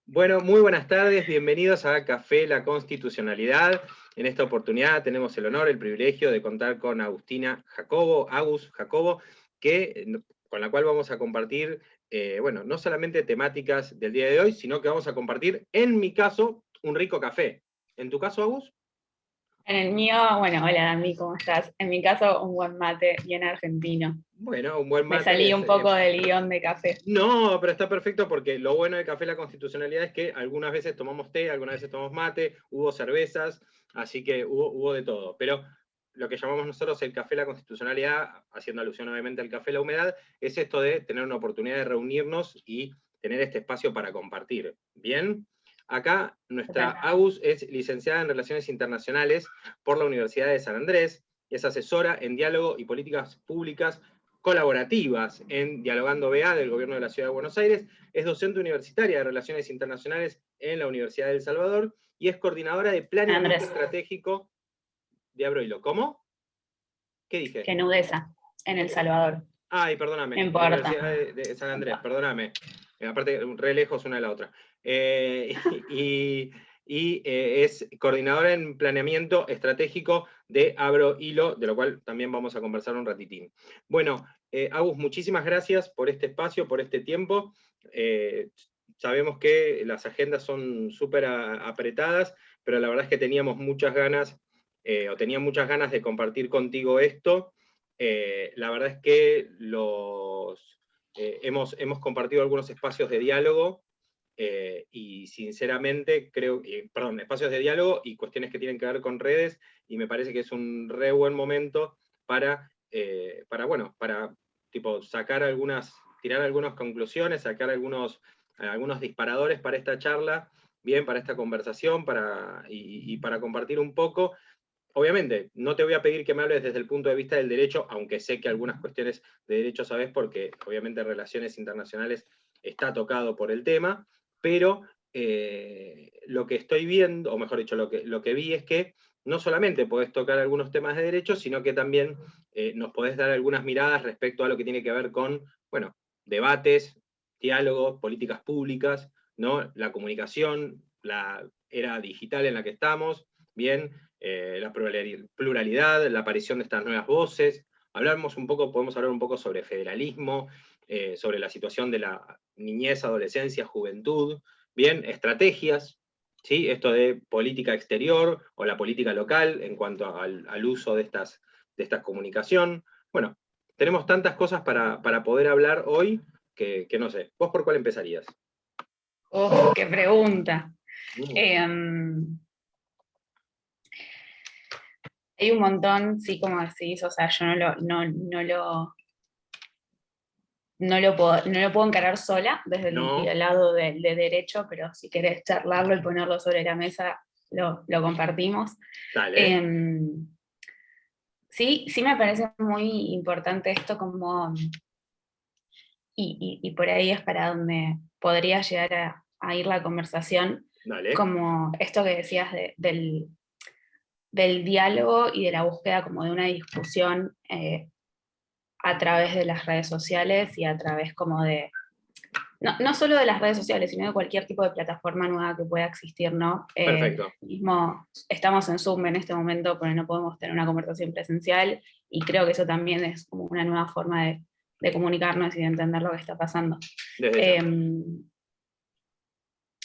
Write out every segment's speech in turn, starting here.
Bueno, muy buenas tardes, bienvenidos a Café La Constitucionalidad. En esta oportunidad tenemos el honor, el privilegio de contar con Agustina Jacobo, Agus Jacobo, con la cual vamos a compartir, bueno, no solamente temáticas del día de hoy, sino que vamos a compartir, en mi caso, un rico café. ¿En tu caso, Agus? En el mío, bueno, hola Dami, ¿cómo estás? En mi caso, un buen mate bien argentino. Bueno, un buen Me mate salí es... un poco del guión de café. No, pero está perfecto porque lo bueno de Café La Constitucionalidad es que algunas veces tomamos té, algunas veces tomamos mate, hubo cervezas, así que hubo de todo. Pero lo que llamamos nosotros el Café La Constitucionalidad, haciendo alusión obviamente al café La Humedad, es esto de tener una oportunidad de reunirnos y tener este espacio para compartir. ¿Bien? Acá nuestra Agus es licenciada en Relaciones Internacionales por la Universidad de San Andrés, es asesora en diálogo y políticas públicas colaborativas en Dialogando BA del Gobierno de la Ciudad de Buenos Aires, es docente universitaria de Relaciones Internacionales en la Universidad de El Salvador y es coordinadora de planeamiento estratégico de Abro Hilo. ¿Cómo? ¿Qué dije? Que Nudesa, en El Salvador. Ay, perdóname, No en la importa. Universidad de San Andrés, perdóname. Aparte, re lejos una de la otra. Es coordinadora en planeamiento estratégico de Abro Hilo, de lo cual también vamos a conversar un ratitín. Bueno, Agus, muchísimas gracias por este espacio, por este tiempo. Sabemos que las agendas son súper apretadas, pero la verdad es que teníamos muchas ganas, o tenía muchas ganas de compartir contigo esto. La verdad es que hemos compartido algunos espacios de diálogo y sinceramente creo, perdón, espacios de diálogo y cuestiones que tienen que ver con redes, y me parece que es un re buen momento bueno, para tipo, tirar algunas conclusiones, sacar algunos disparadores para esta charla, bien, para esta conversación, y para compartir un poco. Obviamente, no te voy a pedir que me hables desde el punto de vista del derecho, aunque sé que algunas cuestiones de derecho sabes, porque obviamente Relaciones Internacionales está tocado por el tema, pero lo que estoy viendo, o mejor dicho, lo que vi es que no solamente podés tocar algunos temas de derecho, sino que también nos podés dar algunas miradas respecto a lo que tiene que ver con, bueno, debates, diálogos, políticas públicas, ¿no? La comunicación, la era digital en la que estamos, bien, la pluralidad, la aparición de estas nuevas voces. Podemos hablar un poco sobre federalismo, sobre la situación de la niñez, adolescencia, juventud, bien, estrategias, ¿sí? Esto de política exterior o la política local en cuanto al uso de esta comunicación. Bueno, tenemos tantas cosas para poder hablar hoy que no sé. ¿Vos por cuál empezarías? ¡Oh, qué pregunta! Hay un montón, sí, como decís, o sea, yo no lo puedo encarar sola desde el lado de derecho, pero si querés charlarlo y ponerlo sobre la mesa, lo compartimos. Dale. Sí, sí me parece muy importante esto como, y por ahí es para donde podría llegar a ir la conversación, Dale. como esto que decías del diálogo y de la búsqueda como de una discusión a través de las redes sociales y a través como no solo de las redes sociales, sino de cualquier tipo de plataforma nueva que pueda existir, ¿no? Perfecto. Mismo estamos en Zoom en este momento, porque no podemos tener una conversación presencial, y creo que eso también es como una nueva forma de comunicarnos y de entender lo que está pasando.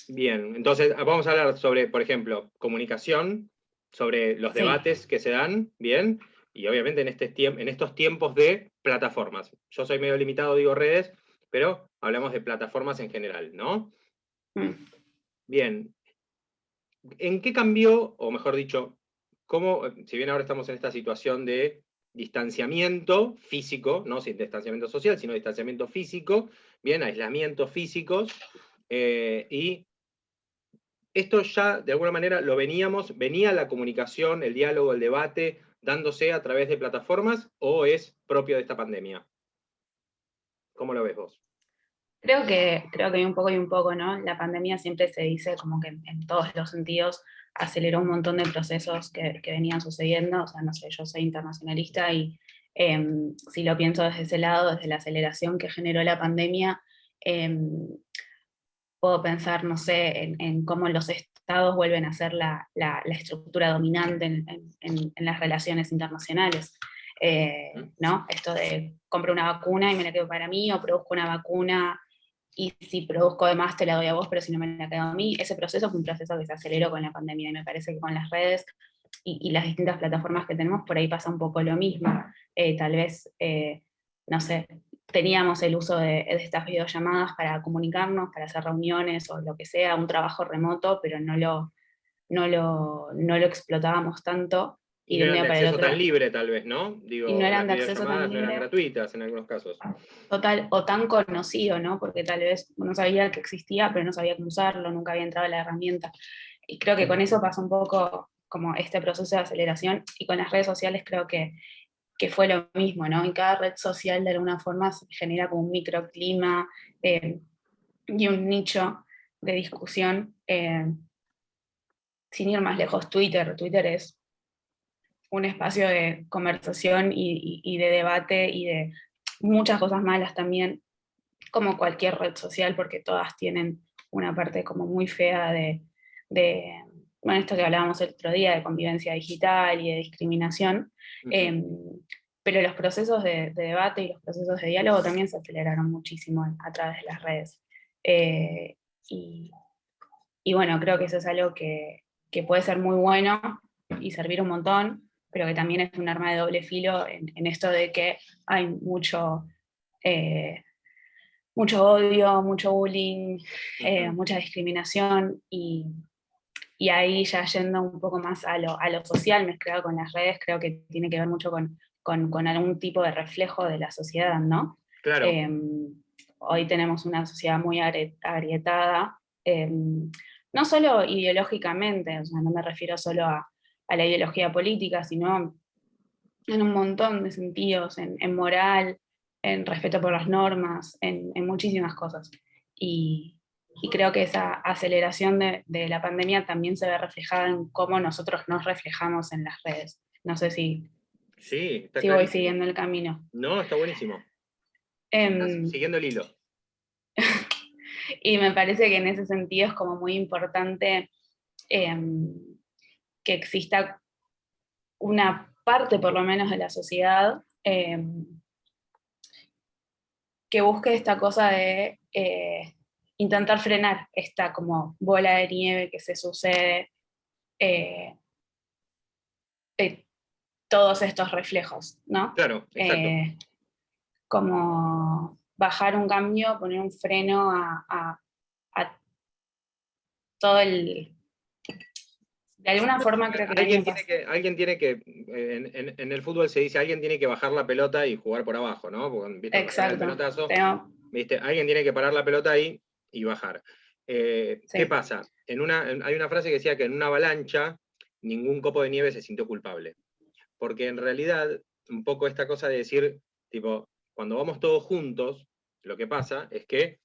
Bien, entonces vamos a hablar sobre, por ejemplo, comunicación, sobre los debates que se dan, bien, y obviamente en estos tiempos de plataformas. Yo soy medio limitado, digo redes, pero hablamos de plataformas en general, ¿no? Bien, ¿en qué cambió, o mejor dicho, si bien ahora estamos en esta situación de distanciamiento físico, no sin distanciamiento social, sino distanciamiento físico, bien, aislamientos físicos, y esto ya de alguna manera venía la comunicación, el diálogo, el debate, dándose a través de plataformas, o es propio de esta pandemia? ¿Cómo lo ves vos? Creo que hay un poco y un poco, ¿no? La pandemia siempre se dice como que en todos los sentidos aceleró un montón de procesos que venían sucediendo. O sea, no sé, yo soy internacionalista y si lo pienso desde ese lado, desde la aceleración que generó la pandemia, puedo pensar, no sé, en cómo los estados vuelven a ser la estructura dominante en las relaciones internacionales. ¿No? Esto de compro una vacuna y me la quedo para mí, o produzco una vacuna y si produzco de más te la doy a vos, pero si no me la quedo a mí. Ese proceso fue un proceso que se aceleró con la pandemia y me parece que con las redes y las distintas plataformas que tenemos, por ahí pasa un poco lo mismo. Tal vez, no sé, teníamos el uso de estas videollamadas para comunicarnos, para hacer reuniones o lo que sea, un trabajo remoto, pero no lo explotábamos tanto Y y no de un eran día de para el acceso otro, tan libre, tal vez, ¿no? y no Digo, las eran de acceso tan videollamadas no eran libre, gratuitas en algunos casos. total, o tan conocido, ¿no? Porque tal vez uno sabía que existía, pero no sabía cómo usarlo, nunca había entrado a la herramienta. Y creo que con eso pasa un poco como este proceso de aceleración, y con las redes sociales creo que fue lo mismo, ¿no? En cada red social de alguna forma se genera como un microclima y un nicho de discusión. Sin ir más lejos, Twitter es un espacio de conversación y de debate y de muchas cosas malas también, como cualquier red social, porque todas tienen una parte como muy fea de bueno, esto que hablábamos el otro día, de convivencia digital y de discriminación. Ujú. eh, pero los procesos de debate y los procesos de diálogo también se aceleraron muchísimo a través de las redes. Eh, y, y bueno, creo que eso es algo que puede ser muy bueno y servir un montón, pero que también es un arma de doble filo en esto de que hay eh, mucho odio, mucho bullying, Ujú. mucha discriminación, y ahí ya yendo un poco más a lo social mezclado con las redes, creo que tiene que ver mucho con algún tipo de reflejo de la sociedad, ¿no? Claro, Eh, Hoy tenemos una sociedad muy agrietada, no solo ideológicamente, o sea, no me refiero solo a la ideología política, sino en un montón de sentidos, en moral, en respeto por las normas, en muchísimas cosas. Y, y creo que esa aceleración de la pandemia también se ve reflejada en cómo nosotros nos reflejamos en las redes. No sé sí, está si voy clarísimo. siguiendo el camino. No, está buenísimo. Estás Em, siguiendo el hilo. y me parece que en ese sentido es como muy importante em, que exista una parte, por lo menos, de la sociedad que busque esta cosa de intentar frenar esta como bola de nieve que se sucede, eh, de todos estos reflejos, ¿no? Claro, exacto. Eh, Como bajar un cambio, poner un freno a todo el... De alguna forma creo que el año pasado... Alguien tiene que, en el fútbol se dice, alguien tiene que bajar la pelota y jugar por abajo, ¿no? Porque, viste, cuando pega el Exacto. pelotazo, Tengo, viste, alguien tiene que parar la pelota ahí y bajar. ¿Qué sí, pasa? Hay una frase que decía que en una avalancha ningún copo de nieve se sintió culpable. Porque en realidad, un poco esta cosa de decir, tipo, cuando vamos todos juntos, lo que pasa es que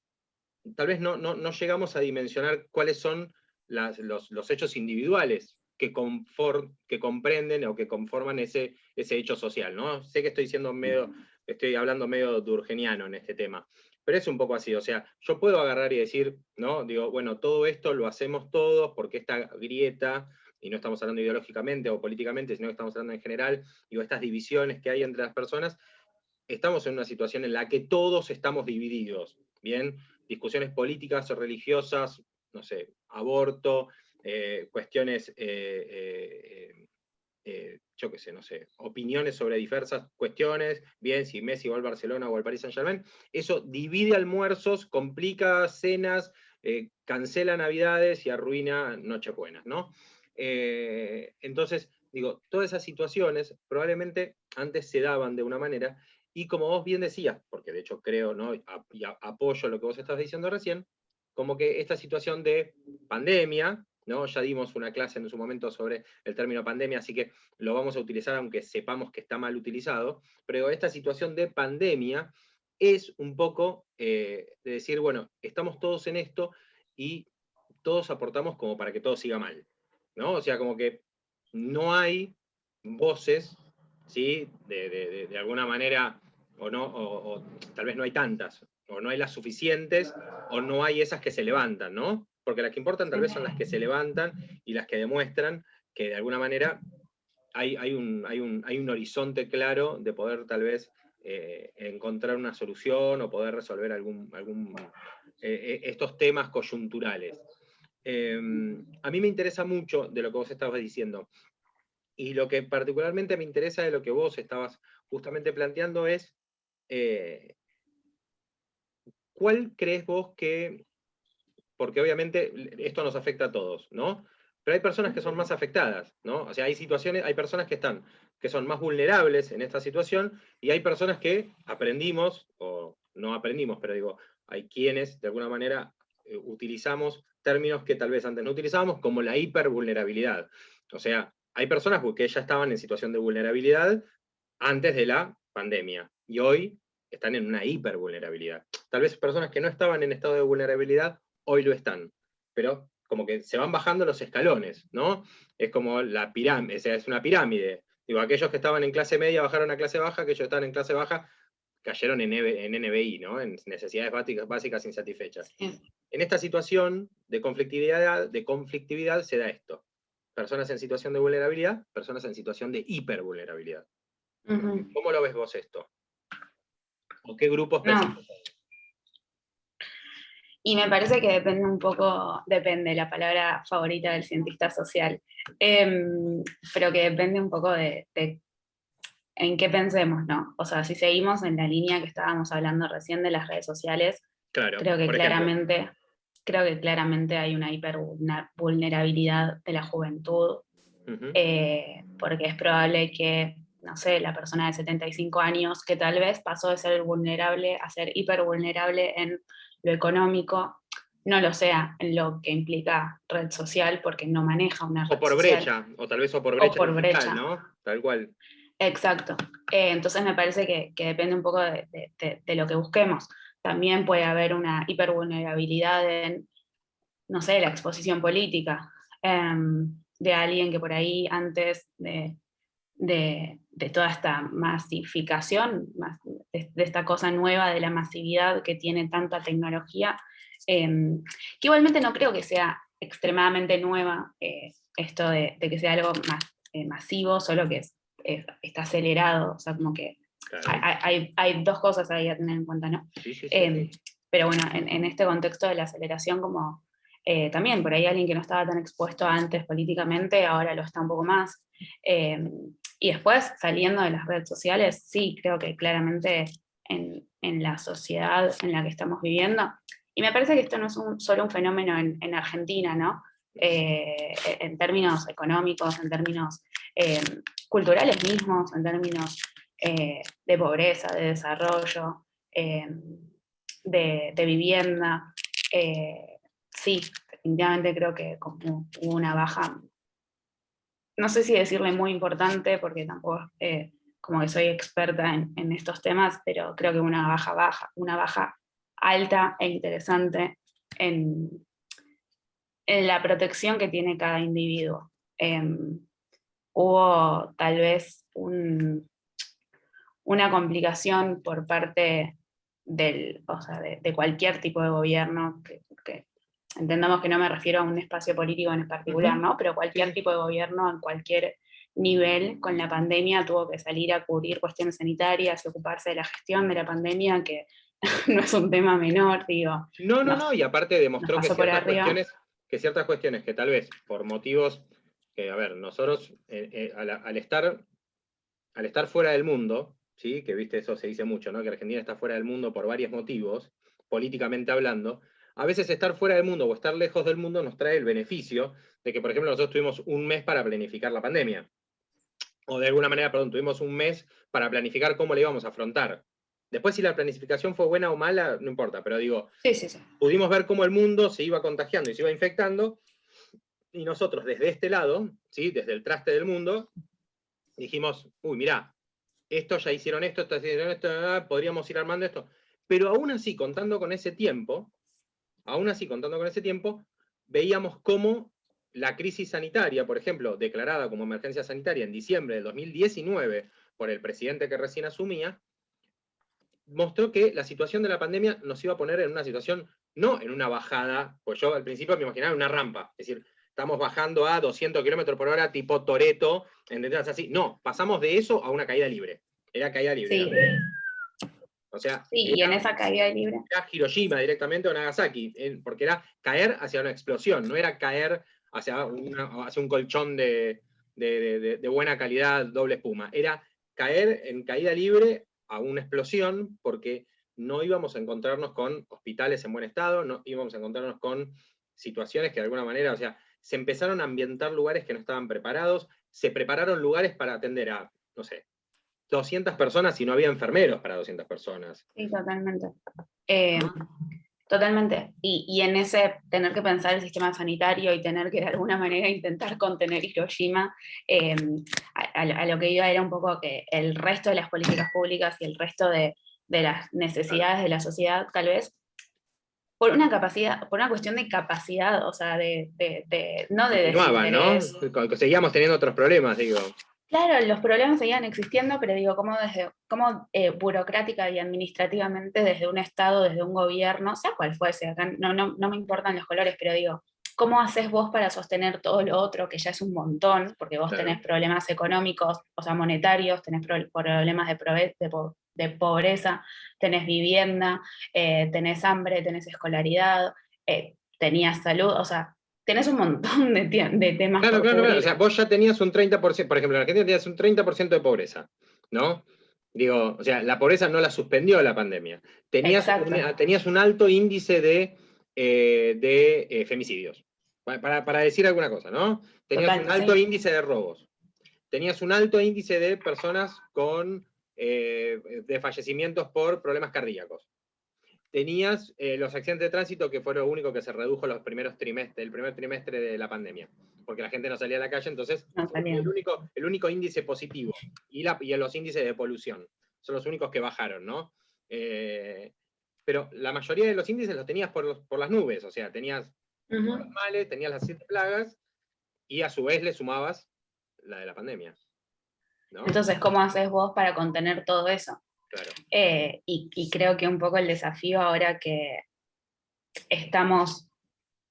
tal vez no llegamos a dimensionar cuáles son los hechos individuales que comprenden o que conforman ese hecho social, ¿no? Sé que estoy hablando medio durgeniano en este tema, pero es un poco así, o sea, yo puedo agarrar y decir, ¿no? Digo, bueno, todo esto lo hacemos todos porque esta grieta, y no estamos hablando ideológicamente o políticamente, sino que estamos hablando en general, digo, estas divisiones que hay entre las personas, estamos en una situación en la que todos estamos divididos, ¿bien? Discusiones políticas o religiosas, no sé, aborto, cuestiones, yo qué sé, no sé, opiniones sobre diversas cuestiones, bien, si Messi va al Barcelona o al Paris Saint-Germain, eso divide almuerzos, complica cenas, cancela Navidades y arruina Nochebuenas, ¿no? Entonces, digo, todas esas situaciones probablemente antes se daban de una manera, y como vos bien decías, porque de hecho creo, ¿no? Y apoyo lo que vos estabas diciendo recién, como que esta situación de pandemia, ¿no? Ya dimos una clase en su momento sobre el término pandemia, así que lo vamos a utilizar aunque sepamos que está mal utilizado, pero esta situación de pandemia es un poco de decir, bueno, estamos todos en esto y todos aportamos como para que todo siga mal, ¿no? O sea, como que no hay voces, ¿sí? De alguna manera, o tal vez no hay tantas, o no hay las suficientes, o no hay esas que se levantan, ¿no? Porque las que importan tal vez son las que se levantan y las que demuestran que de alguna manera hay un horizonte claro de poder tal vez encontrar una solución o poder resolver estos temas coyunturales. A mí me interesa mucho de lo que vos estabas diciendo, y lo que particularmente me interesa de lo que vos estabas justamente planteando es, ¿cuál crees vos que, porque obviamente esto nos afecta a todos, ¿no? Pero hay personas que son más afectadas, ¿no? O sea, hay situaciones, hay personas que son más vulnerables en esta situación, y hay personas que aprendimos, o no aprendimos, pero digo, hay quienes de alguna manera utilizamos términos que tal vez antes no utilizábamos, como la hipervulnerabilidad. O sea, hay personas que ya estaban en situación de vulnerabilidad antes de la pandemia, y hoy están en una hipervulnerabilidad. Tal vez personas que no estaban en estado de vulnerabilidad hoy lo están, pero como que se van bajando los escalones, ¿no? Es como la pirámide, o sea, es una pirámide. Digo, aquellos que estaban en clase media bajaron a clase baja, aquellos que estaban en clase baja cayeron en NBI, ¿no? En necesidades básicas insatisfechas. Sí. En esta situación de conflictividad se da esto. Personas en situación de vulnerabilidad, personas en situación de hipervulnerabilidad. ¿Cómo lo ves vos esto? ¿O qué grupos pensás? No. Y me parece que depende un poco, depende, la palabra favorita del cientista social, pero que depende un poco de en qué pensemos, ¿no? O sea, si seguimos en la línea que estábamos hablando recién de las redes sociales, Claro, creo que por ejemplo. claramente hay una hipervulnerabilidad de la juventud, porque es probable que, no sé, la persona de 75 años, que tal vez pasó de ser vulnerable a ser hipervulnerable en lo económico, no lo sea en lo que implica red social, porque no maneja una O red por social, brecha, o tal vez o por o brecha por digital, brecha. ¿no? Tal cual. Exacto. Entonces me parece que depende un poco de lo que busquemos. También puede haber una hipervulnerabilidad en, no sé, la exposición política, de alguien que por ahí antes de toda esta masificación, de esta cosa nueva de la masividad que tiene tanta tecnología, que igualmente no creo que sea extremadamente nueva, esto de que sea algo más masivo, solo que está acelerado, o sea, como que Claro. hay dos cosas ahí a tener en cuenta, ¿no? Sí, sí, sí. Pero bueno, en este contexto de la aceleración, como también por ahí alguien que no estaba tan expuesto antes políticamente, ahora lo está un poco más. Y después, saliendo de las redes sociales, sí, creo que claramente en la sociedad en la que estamos viviendo, y me parece que esto no es solo un fenómeno en Argentina, ¿no? En términos económicos, en términos culturales mismos, en términos de pobreza, de desarrollo, de vivienda. Sí, definitivamente creo que como hubo una baja, no sé si decirle muy importante, porque tampoco como que soy experta en estos temas, pero creo que una baja alta e interesante en la protección que tiene cada individuo. Hubo tal vez una complicación por parte o sea, de cualquier tipo de gobierno, que entendamos que no me refiero a un espacio político en particular, ¿no? Pero cualquier tipo de gobierno en cualquier nivel con la pandemia tuvo que salir a cubrir cuestiones sanitarias y ocuparse de la gestión de la pandemia, que no es un tema menor, digo. No, y aparte demostró Nos pasó por arriba. Que ciertas cuestiones que tal vez por motivos que, a ver, nosotros al estar fuera del mundo, ¿sí? Que viste, eso se dice mucho, ¿no? Que Argentina está fuera del mundo por varios motivos, políticamente hablando. A veces estar fuera del mundo o estar lejos del mundo nos trae el beneficio de que, por ejemplo, nosotros tuvimos un mes para planificar la pandemia. O de alguna manera, perdón, tuvimos un mes para planificar cómo le íbamos a afrontar. Después, si la planificación fue buena o mala, no importa, pero digo, Sí. pudimos ver cómo el mundo se iba contagiando y se iba infectando, y nosotros desde este lado, ¿sí? Desde el traste del mundo, dijimos, uy, mirá, estos ya hicieron esto, podríamos ir armando esto. Pero aún así, contando con ese tiempo, veíamos cómo la crisis sanitaria, por ejemplo, declarada como emergencia sanitaria en diciembre del 2019 por el presidente que recién asumía, mostró que la situación de la pandemia nos iba a poner en una situación, no en una bajada, pues yo al principio me imaginaba una rampa, es decir, estamos bajando a 200 km por hora tipo Toretto, ¿entendés? Así, no, pasamos de eso a una caída libre, era caída libre. Sí, O sea, sí, y en esa caída libre. era Hiroshima directamente o Nagasaki, porque era caer hacia una explosión, no era caer hacia un colchón de buena calidad, doble espuma. Era caer en caída libre a una explosión porque no íbamos a encontrarnos con hospitales en buen estado, no íbamos a encontrarnos con situaciones que de alguna manera, o sea, se empezaron a ambientar lugares que no estaban preparados, se prepararon lugares para atender a, no sé, 200 personas y no había enfermeros para 200 personas. Sí, totalmente. Totalmente. Y en ese tener que pensar el sistema sanitario y tener que de alguna manera intentar contener Hiroshima, a lo que iba era un poco que el resto de las políticas públicas y el resto de las necesidades de la sociedad, tal vez, por una capacidad, por una cuestión de capacidad, o sea, no de Continuaban, ¿no? desinterés. Seguíamos teniendo otros problemas, digo. Claro, los problemas seguían existiendo, pero digo, como burocrática y administrativamente desde un Estado, desde un gobierno, sea cual fuese, acá no me importan los colores, pero digo, ¿cómo haces vos para sostener todo lo otro, que ya es un montón, porque vos Claro. tenés problemas económicos, o sea, monetarios, tenés problemas de pobreza, tenés vivienda, tenés hambre, tenés escolaridad, tenías salud, o sea, tenés un montón de temas Claro, por claro, claro. cubrir. O sea, vos ya tenías un 30%, por ejemplo, en Argentina tenías un 30% de pobreza, ¿no? Digo, o sea, la pobreza no la suspendió la pandemia. Exacto. Tenías un alto índice de femicidios, para decir alguna cosa, ¿no? Tenías Total, un alto sí. índice de robos. Tenías un alto índice de personas de fallecimientos por problemas cardíacos. Tenías los accidentes de tránsito, que fue lo único que se redujo el primer trimestre de la pandemia, porque la gente no salía a la calle, entonces No fue salía. el único índice positivo, y los índices de polución, son los únicos que bajaron, ¿no? Pero la mayoría de los índices los tenías por las nubes, o sea, tenías los males, tenías las 7 plagas, y a su vez le sumabas la de la pandemia, ¿no? Entonces, ¿cómo haces vos para contener todo eso? Claro. Y creo que un poco el desafío ahora que estamos,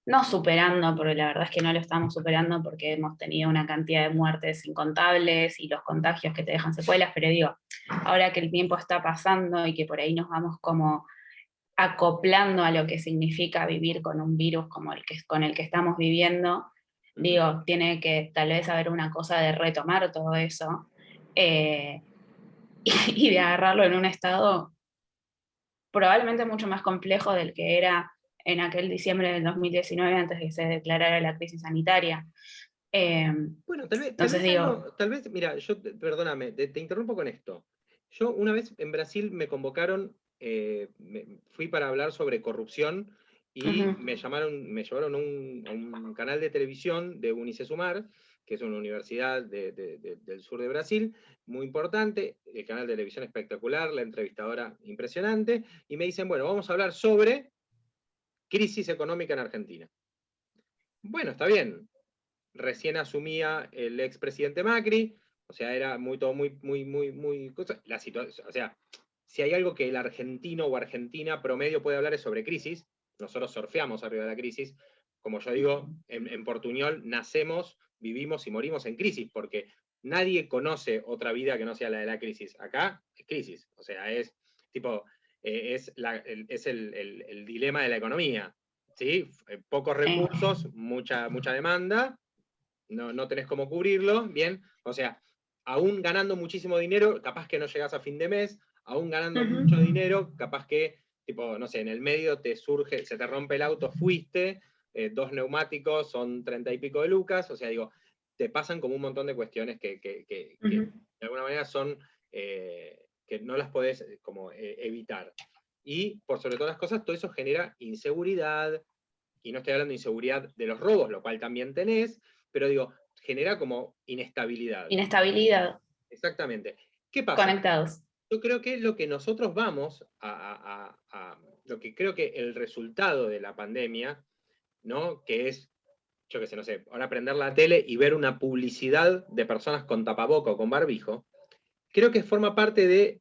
no superando, porque la verdad es que no lo estamos superando porque hemos tenido una cantidad de muertes incontables y los contagios que te dejan secuelas, pero digo, ahora que el tiempo está pasando y que por ahí nos vamos como acoplando a lo que significa vivir con un virus como con el que estamos viviendo, digo, tiene que tal vez haber una cosa de retomar todo eso. Y de agarrarlo en un estado probablemente mucho más complejo del que era en aquel diciembre del 2019 antes de que se declarara la crisis sanitaria. Bueno, Entonces digo, mira, perdóname, te interrumpo con esto. Yo una vez en Brasil me convocaron, fui para hablar sobre corrupción y me llevaron a un canal de televisión de Unicesumar, que es una universidad del sur de Brasil, muy importante, el canal de televisión espectacular, la entrevistadora impresionante, y me dicen, bueno, vamos a hablar sobre crisis económica en Argentina. Bueno, está bien, recién asumía el expresidente Macri, o sea, era muy la situación, o sea, si hay algo que el argentino o argentina promedio puede hablar es sobre crisis, nosotros surfeamos arriba de la crisis, como yo digo, en Portuñol nacemos, vivimos y morimos en crisis, porque nadie conoce otra vida que no sea la de la crisis. Acá es crisis, o sea, es tipo, es el dilema de la economía, ¿sí? Pocos recursos, mucha demanda, no tenés cómo cubrirlo, bien, o sea, aún ganando muchísimo dinero, capaz que no llegás a fin de mes, aún ganando mucho dinero, capaz que, tipo, no sé, en el medio se te rompe el auto, fuiste, 2 neumáticos son 30 y pico de lucas, o sea, digo, te pasan como un montón de cuestiones que de alguna manera son, que no las podés como evitar. Y por sobre todas las cosas, todo eso genera inseguridad, y no estoy hablando de inseguridad de los robos, lo cual también tenés, pero digo, genera como inestabilidad. inestabilidad, Exactamente. ¿Qué pasa? conectados. Yo creo que lo que nosotros vamos lo que creo que el resultado de la pandemia, ¿no? Que es, yo qué sé, no sé, ahora prender la tele y ver una publicidad de personas con tapaboca o con barbijo, creo que forma parte de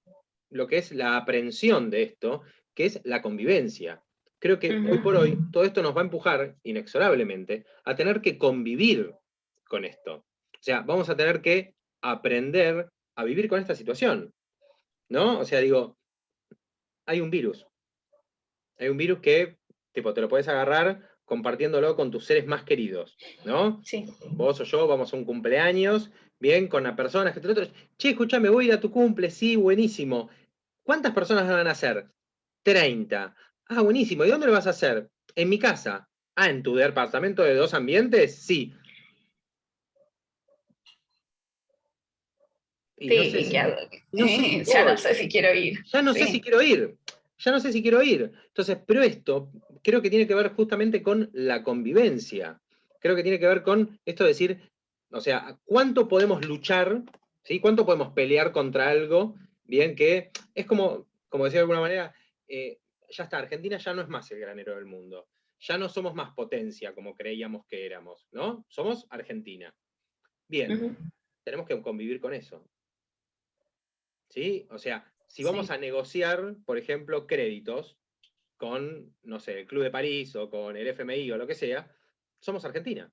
lo que es la aprehensión de esto, que es la convivencia. Creo que hoy por hoy todo esto nos va a empujar inexorablemente a tener que convivir con esto. O sea, vamos a tener que aprender a vivir con esta situación, ¿no? O sea, digo, hay un virus. Hay un virus que, tipo, te lo puedes agarrar compartiéndolo con tus seres más queridos, ¿no? Sí. Vos o yo vamos a un cumpleaños, bien, con la persona que te otro. Che, escúchame, voy a ir a tu cumple, sí, buenísimo. ¿Cuántas personas van a hacer? 30. Ah, buenísimo. ¿Y dónde lo vas a hacer? En mi casa. Ah, ¿en tu departamento de 2 ambientes? Sí. Y no Sí, sé ¿y si, qué hago? no sé si Ya no voy. sé si quiero ir. Ya no sé si Sí. quiero ir. Ya no sé si quiero ir. Entonces, pero esto creo que tiene que ver justamente con la convivencia. Creo que tiene que ver con esto de decir, o sea, ¿cuánto podemos luchar? ¿Sí? ¿Cuánto podemos pelear contra algo? Bien, que es como decía de alguna manera, ya está, Argentina ya no es más el granero del mundo. Ya no somos más potencia como creíamos que éramos, ¿no? Somos Argentina. Bien, tenemos que convivir con eso. ¿Sí? O sea, si vamos Sí. a negociar, por ejemplo, créditos con, no sé, el Club de París o con el FMI o lo que sea, somos Argentina.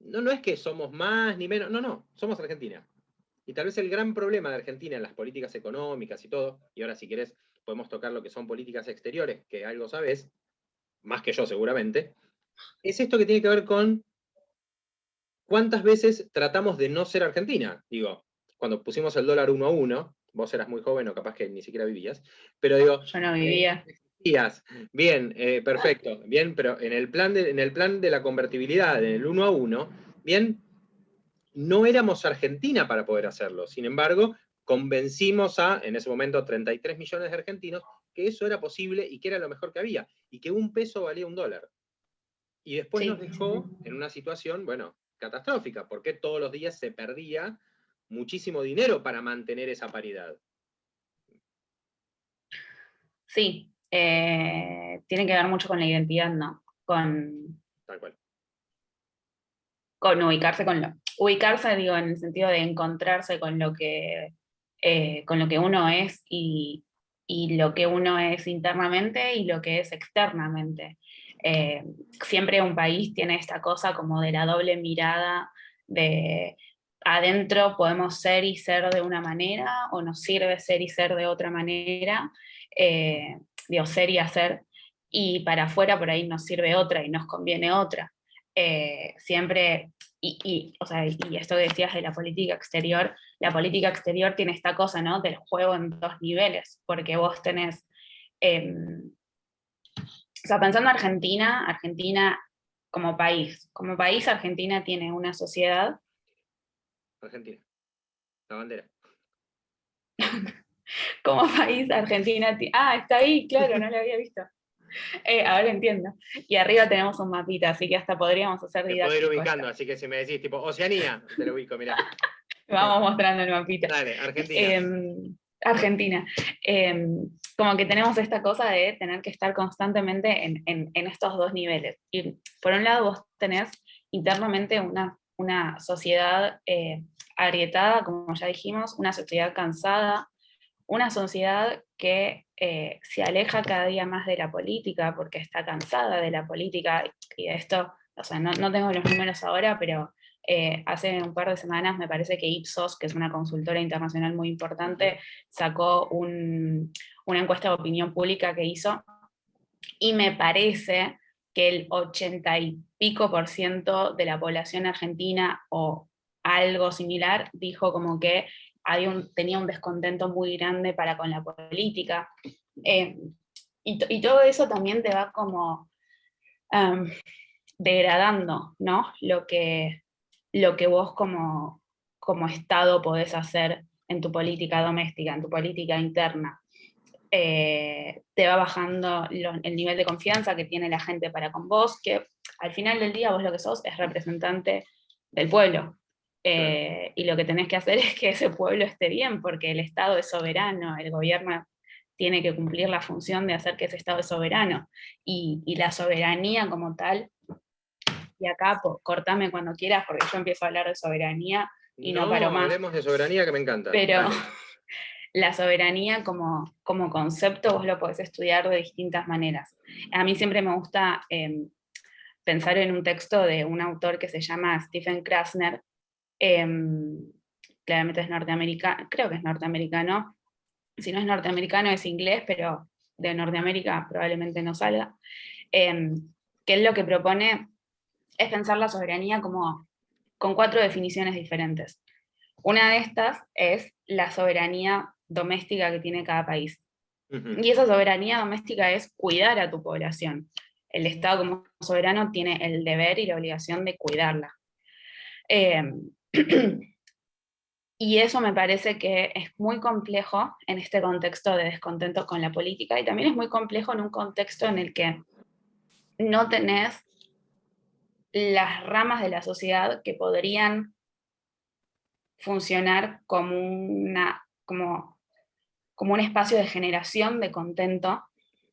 No, no es que somos más ni menos, no, no, somos Argentina. Y tal vez el gran problema de Argentina en las políticas económicas y todo, y ahora si querés podemos tocar lo que son políticas exteriores, que algo sabés, más que yo seguramente, es esto que tiene que ver con cuántas veces tratamos de no ser Argentina. Digo, cuando pusimos el dólar 1 a 1, vos eras muy joven o capaz que ni siquiera vivías, pero digo, Yo no vivía. existías, bien, perfecto, bien, pero en el plan de la convertibilidad, en el 1 a 1, bien, no éramos Argentina para poder hacerlo. Sin embargo, convencimos a, en ese momento, 33 millones de argentinos que eso era posible y que era lo mejor que había, y que un peso valía un dólar. Y después nos Sí. dejó en una situación, bueno, catastrófica, porque todos los días se perdía muchísimo dinero para mantener esa paridad. Sí. Tiene que ver mucho con la identidad, ¿no? Tal cual. Con ubicarse ubicarse, digo, en el sentido de encontrarse con lo que uno es y lo que uno es internamente y lo que es externamente. Eh, Siempre un país tiene esta cosa como de la doble mirada de adentro podemos ser y ser de una manera o nos sirve ser y ser de otra manera, digo, ser y hacer, y para afuera por ahí nos sirve otra y nos conviene otra. Siempre, o sea, y esto que decías de la política exterior tiene esta cosa, ¿no? Del juego en dos niveles, porque vos tenés, o sea, pensando en Argentina, Argentina como país Argentina tiene una sociedad, Argentina, la bandera. como país Argentina, está ahí, claro, no lo había visto. Ahora entiendo. Y arriba tenemos un mapita, así que hasta podríamos hacer Te puedo ir didáctico esto. ubicando, así que si me decís tipo Oceanía, te lo ubico, mirá. Vamos mostrando el mapita. Dale, Argentina. Argentina. Eh, Como que tenemos esta cosa de tener que estar constantemente en estos dos niveles. Y por un lado vos tenés internamente una sociedad agrietada, como ya dijimos, una sociedad cansada, una sociedad que se aleja cada día más de la política porque está cansada de la política y de esto, o sea, no tengo los números ahora, pero hace un par de semanas me parece que Ipsos, que es una consultora internacional muy importante, sacó una encuesta de opinión pública que hizo y me parece que el 80 y pico por ciento de la población argentina o algo similar dijo como que tenía un descontento muy grande para con la política. Eh, y todo eso también te va como um, degradando, ¿no? Lo que vos como Estado podés hacer en tu política doméstica, en tu política interna. Te va bajando el nivel de confianza que tiene la gente para con vos, que al final del día vos lo que sos es representante del pueblo. Y lo que tenés que hacer es que ese pueblo esté bien, porque el Estado es soberano, el gobierno tiene que cumplir la función de hacer que ese Estado es soberano. Y la soberanía como tal, y acá cortame cuando quieras, porque yo empiezo a hablar de soberanía y no No, paro más, hablemos de soberanía que me encanta. pero Dale. la soberanía como concepto vos lo podés estudiar de distintas maneras. A mí siempre me gusta pensar en un texto de un autor que se llama Stephen Krasner, claramente es norteamericano, creo que es norteamericano, si no es norteamericano es inglés, pero de Norteamérica probablemente no salga, que él lo que propone es pensar la soberanía como con 4 definiciones diferentes. Una de estas es la soberanía doméstica que tiene cada país. Y esa soberanía doméstica es cuidar a tu población. El Estado como soberano tiene el deber y la obligación de cuidarla. Y eso me parece que es muy complejo en este contexto de descontento con la política, y también es muy complejo en un contexto en el que no tenés las ramas de la sociedad que podrían funcionar como un espacio de generación de contento.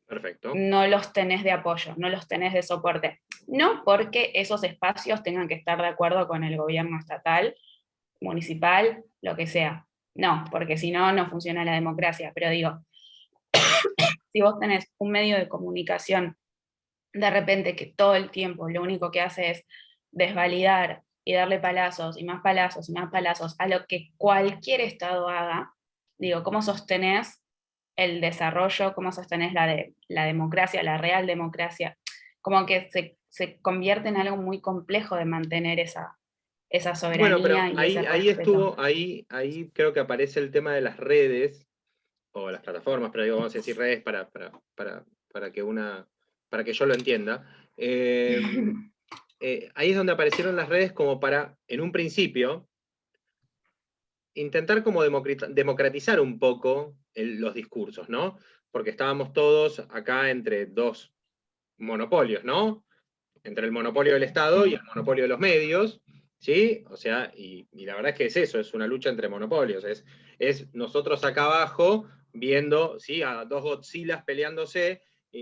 Perfecto. No los tenés de apoyo, no los tenés de soporte. No porque esos espacios tengan que estar de acuerdo con el gobierno estatal, municipal, lo que sea. No, porque si no, no funciona la democracia. Pero digo, si vos tenés un medio de comunicación de repente que todo el tiempo lo único que hace es desvalidar y darle palazos y más palazos y más palazos a lo que cualquier Estado haga, digo, ¿cómo sostenés el desarrollo? ¿Cómo sostenés la democracia, la real democracia? Como que se convierte en algo muy complejo de mantener esa Bueno, pero soberanía y ese ahí respeto. estuvo, ahí creo que aparece el tema de las redes, o las plataformas, pero digo, vamos a decir redes para que yo lo entienda. Ahí es donde aparecieron las redes como para, en un principio, intentar como democratizar un poco los discursos, ¿no? Porque estábamos todos acá entre dos monopolios, ¿no? Entre el monopolio del Estado y el monopolio de los medios, ¿sí? O sea, y la verdad es que es eso, es una lucha entre monopolios, es nosotros acá abajo viendo, ¿sí? A dos Godzillas peleándose,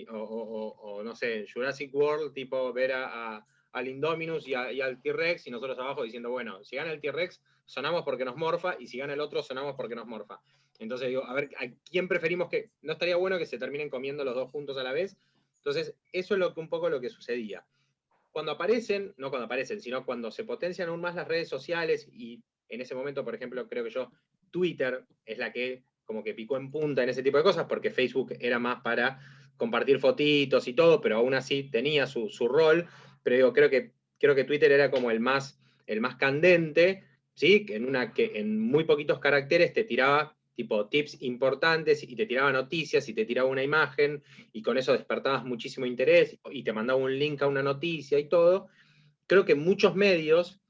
o no sé, Jurassic World, tipo ver al Indominus y al T-Rex, y nosotros abajo diciendo, bueno, si gana el T-Rex, sonamos porque nos morfa, y si gana el otro, sonamos porque nos morfa. Entonces digo, a ver, ¿a quién preferimos que...? ¿No estaría bueno que se terminen comiendo los dos juntos a la vez? Entonces, eso es un poco lo que sucedía. Cuando aparecen, no cuando aparecen, sino cuando se potencian aún más las redes sociales, y en ese momento, por ejemplo, creo que Twitter es la que como que picó en punta en ese tipo de cosas, porque Facebook era más para compartir fotitos y todo, pero aún así tenía su rol, pero digo, creo que Twitter era como el más candente, ¿sí? Que en muy poquitos caracteres te tiraba tipo tips importantes y te tiraba noticias y te tiraba una imagen y con eso despertabas muchísimo interés y te mandaba un link a una noticia y todo. Creo que muchos medios,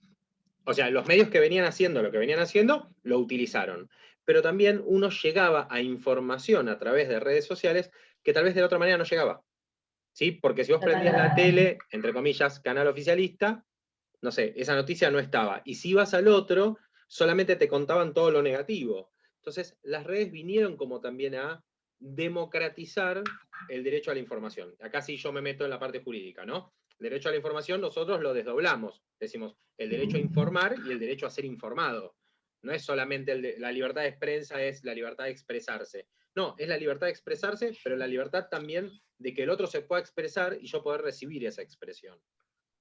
o sea, los medios que venían haciendo lo que venían haciendo, lo utilizaron. Pero también uno llegaba a información a través de redes sociales que tal vez de la otra manera no llegaba. ¿Sí? Porque si vos prendías la tele, entre comillas, canal oficialista, no sé, esa noticia no estaba. Y si ibas al otro, solamente te contaban todo lo negativo. Entonces, las redes vinieron como también a democratizar el derecho a la información. Acá sí yo me meto en la parte jurídica, ¿no? El derecho a la información nosotros lo desdoblamos. Decimos el derecho a informar y el derecho a ser informado. No es solamente la libertad de prensa, es la libertad de expresarse. No, es la libertad de expresarse, pero la libertad también de que el otro se pueda expresar y yo poder recibir esa expresión.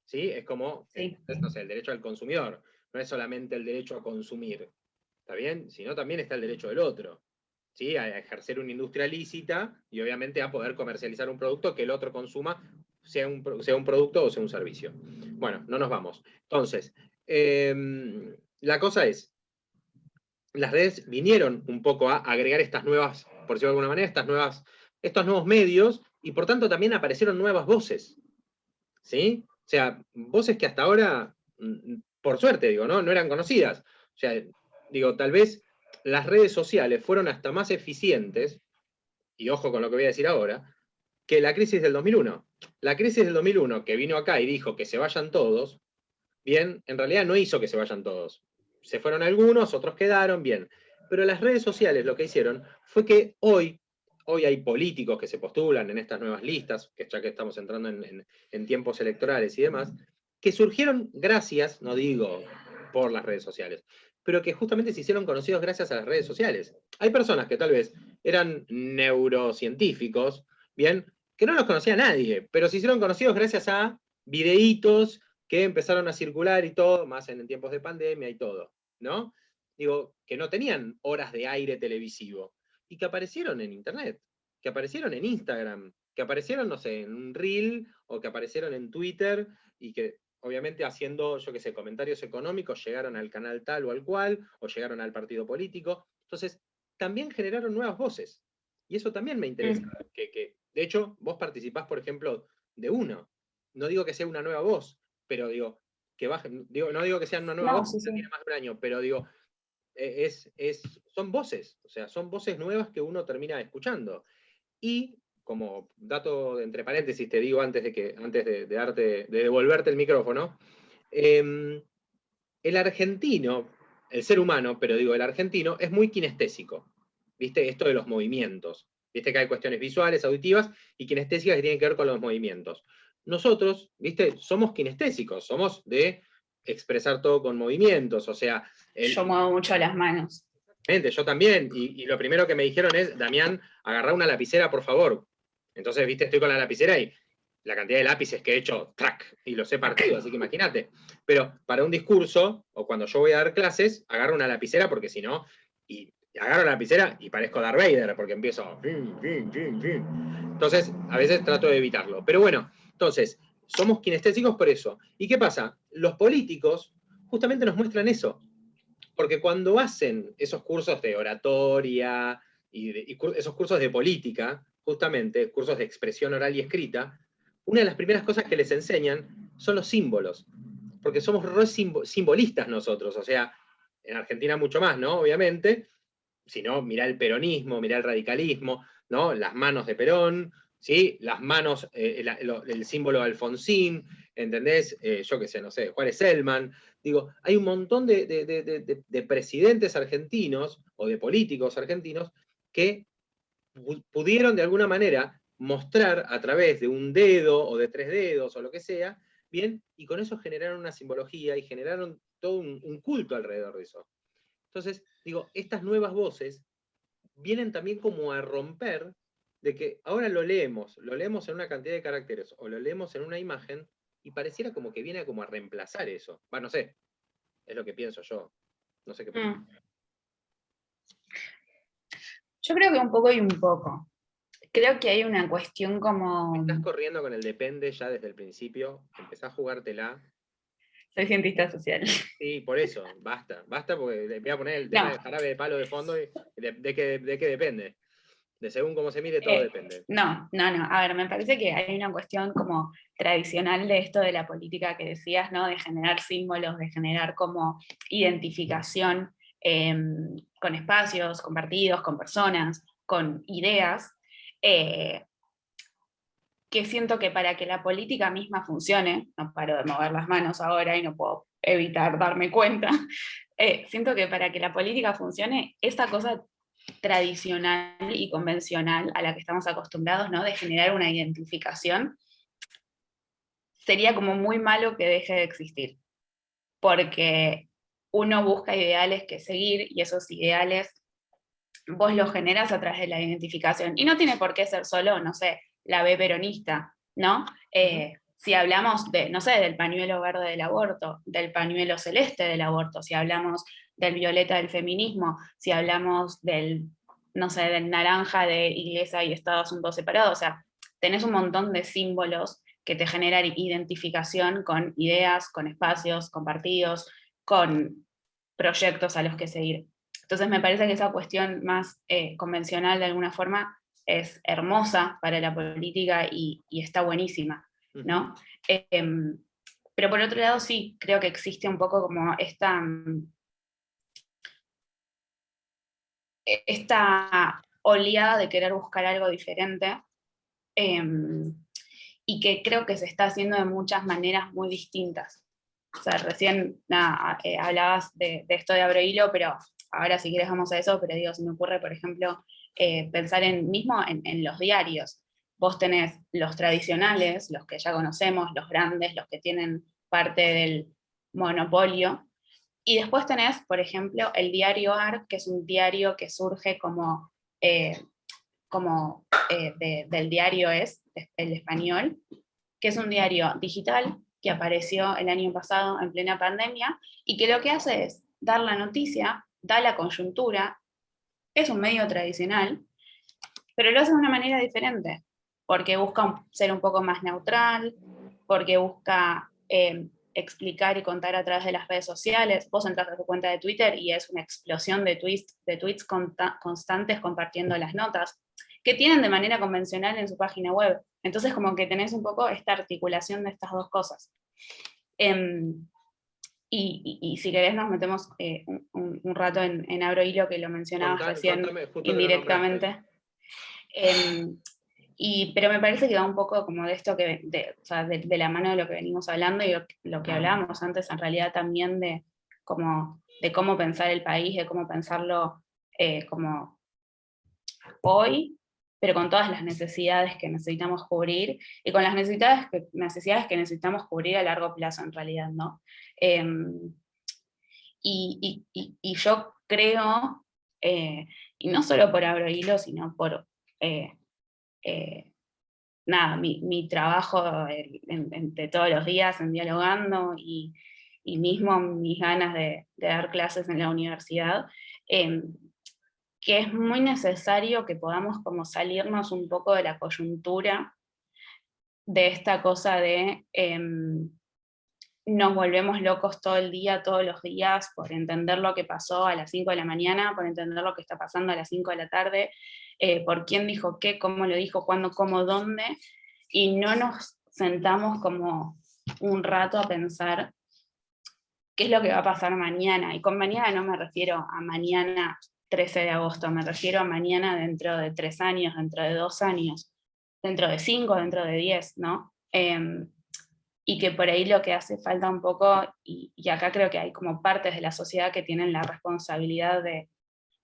¿Sí? Es como, Sí. no sé, el derecho al consumidor. No es solamente el derecho a consumir, ¿está bien? Sino también está el derecho del otro. ¿Sí? A ejercer una industria lícita y obviamente a poder comercializar un producto que el otro consuma, sea un producto o sea un servicio. Bueno, no nos vamos. Entonces, la cosa es, las redes vinieron un poco a agregar estas nuevas, por decirlo de alguna manera, estos nuevos medios, y por tanto también aparecieron nuevas voces. ¿Sí? O sea, voces que hasta ahora, por suerte, digo, ¿no? No eran conocidas. O sea, digo, tal vez las redes sociales fueron hasta más eficientes, y ojo con lo que voy a decir ahora, que la crisis del 2001. La crisis del 2001, que vino acá y dijo que se vayan todos, bien, en realidad no hizo que se vayan todos. Se fueron algunos, otros quedaron, bien. Pero las redes sociales lo que hicieron fue que hoy hay políticos que se postulan en estas nuevas listas, que ya que estamos entrando en tiempos electorales y demás, que surgieron gracias, no digo por las redes sociales, pero que justamente se hicieron conocidos gracias a las redes sociales. Hay personas que tal vez eran neurocientíficos, bien, que no los conocía nadie, pero se hicieron conocidos gracias a videitos que empezaron a circular y todo, más en tiempos de pandemia y todo, ¿no? Digo, que no tenían horas de aire televisivo, y que aparecieron en internet, que aparecieron en Instagram, que aparecieron, no sé, en un reel, o que aparecieron en Twitter, y que obviamente haciendo, yo qué sé, comentarios económicos, llegaron al canal tal o al cual, o llegaron al partido político. Entonces, también generaron nuevas voces. Y eso también me interesa. De hecho, vos participás, por ejemplo, de uno. No digo que sea una nueva voz, pero digo, que baje, no digo que sea una nueva No, voz, sí, porque sí. tiene más de un año, pero digo, son voces, o sea, son voces nuevas que uno termina escuchando. Y, como dato entre paréntesis, te digo antes de devolverte el micrófono, el argentino, el ser humano, pero digo, el argentino es muy kinestésico. ¿Viste? Esto de los movimientos. Viste que hay cuestiones visuales, auditivas y kinestésicas que tienen que ver con los movimientos. Nosotros, ¿viste? Somos kinestésicos, somos de expresar todo con movimientos, o sea... Yo muevo mucho las manos. Yo también, y lo primero que me dijeron es, Damián, agarrá una lapicera, por favor. Entonces, viste, estoy con la lapicera y la cantidad de lápices que he hecho, ¡trac! Y los he partido, así que imagínate. Pero para un discurso, o cuando yo voy a dar clases, agarro una lapicera porque si no, y agarro la lapicera y parezco Darth Vader, porque empiezo... Entonces, a veces trato de evitarlo. Pero bueno, entonces, somos kinestésicos por eso. ¿Y qué pasa? Los políticos justamente nos muestran eso. Porque cuando hacen esos cursos de oratoria y esos cursos de política, justamente, cursos de expresión oral y escrita, una de las primeras cosas que les enseñan son los símbolos. Porque somos simbolistas nosotros, o sea, en Argentina mucho más, ¿no? Obviamente, si no, mirá el peronismo, mirá el radicalismo, ¿no? Las manos de Perón, ¿sí? Las manos, el símbolo de Alfonsín, ¿entendés? Yo qué sé, no sé, Juárez Selman. Digo, hay un montón de presidentes argentinos o de políticos argentinos que pudieron de alguna manera mostrar a través de un dedo o de 3 dedos o lo que sea, bien, y con eso generaron una simbología y generaron todo un culto alrededor de eso. Entonces, digo, estas nuevas voces vienen también como a romper de que ahora lo leemos en una cantidad de caracteres o lo leemos en una imagen y pareciera como que viene como a reemplazar eso. No sé, es lo que pienso yo. No sé qué pensás. Yo creo que un poco y un poco. Creo que hay una cuestión como... Estás corriendo con el depende ya desde el principio, empezás a jugártela. Soy cientista social. Sí, por eso, basta porque le voy a poner el tema No, del jarabe de palo de fondo y de qué depende. De según cómo se mire, todo depende. no. A ver, me parece que hay una cuestión como tradicional de esto de la política que decías, ¿no? De generar símbolos, de generar como identificación con espacios, con partidos, con personas, con ideas, que siento que para que la política misma funcione, no paro de mover las manos ahora y no puedo evitar darme cuenta, siento que para que la política funcione, esa cosa tradicional y convencional a la que estamos acostumbrados, ¿no? De generar una identificación, sería como muy malo que deje de existir, porque uno busca ideales que seguir y esos ideales vos los generas a través de la identificación. Y no tiene por qué ser solo, no sé, la B peronista, ¿no? Si hablamos de, no sé, del pañuelo verde del aborto, del pañuelo celeste del aborto, si hablamos del violeta del feminismo, si hablamos del, no sé, del naranja de iglesia y Estado asuntos separados, o sea, tenés un montón de símbolos que te generan identificación con ideas, con espacios, con partidos, con proyectos a los que seguir. Entonces me parece que esa cuestión más convencional de alguna forma es hermosa para la política y está buenísima, ¿no? Pero por otro lado sí, creo que existe un poco como esta oleada de querer buscar algo diferente y que creo que se está haciendo de muchas maneras muy distintas. O sea, recién hablabas de esto de Abrohilo, pero ahora si quieres vamos a eso, pero digo, se me ocurre, por ejemplo, pensar en los diarios. Vos tenés los tradicionales, los que ya conocemos, los grandes, los que tienen parte del monopolio, Y después tenés, por ejemplo, el diario AR, que es un diario que surge del diario Es, el español, que es un diario digital que apareció el año pasado en plena pandemia y que lo que hace es dar la noticia, da la coyuntura, es un medio tradicional, pero lo hace de una manera diferente, porque busca ser un poco más neutral, porque busca explicar y contar a través de las redes sociales. Vos entras a tu cuenta de Twitter y es una explosión de tweets constantes compartiendo las notas, que tienen de manera convencional en su página web. Entonces como que tenés un poco esta articulación de estas dos cosas. Y si querés nos metemos un rato en Abrohilo, que lo mencionabas recién indirectamente. Pero me parece que va un poco como de esto, o sea, de la mano de lo que venimos hablando y lo que hablábamos antes, en realidad también de cómo pensar el país, de cómo pensarlo como hoy, pero con todas las necesidades que necesitamos cubrir y con las necesidades que necesitamos cubrir a largo plazo en realidad, ¿no? Y yo creo, y no solo por Abrohilo, sino por nada, mi trabajo de todos los días en dialogando y mismo mis ganas de dar clases en la universidad, que es muy necesario que podamos como salirnos un poco de la coyuntura de esta cosa de nos volvemos locos todo el día, todos los días, por entender lo que pasó a las 5 de la mañana, por entender lo que está pasando a las 5 de la tarde, por quién dijo qué, cómo lo dijo, cuándo, cómo, dónde, y no nos sentamos como un rato a pensar qué es lo que va a pasar mañana. Y con mañana no me refiero a mañana 13 de agosto, me refiero a mañana dentro de 3 años, dentro de 2 años, dentro de 5, dentro de 10, ¿no? Y que por ahí lo que hace falta un poco, y acá creo que hay como partes de la sociedad que tienen la responsabilidad de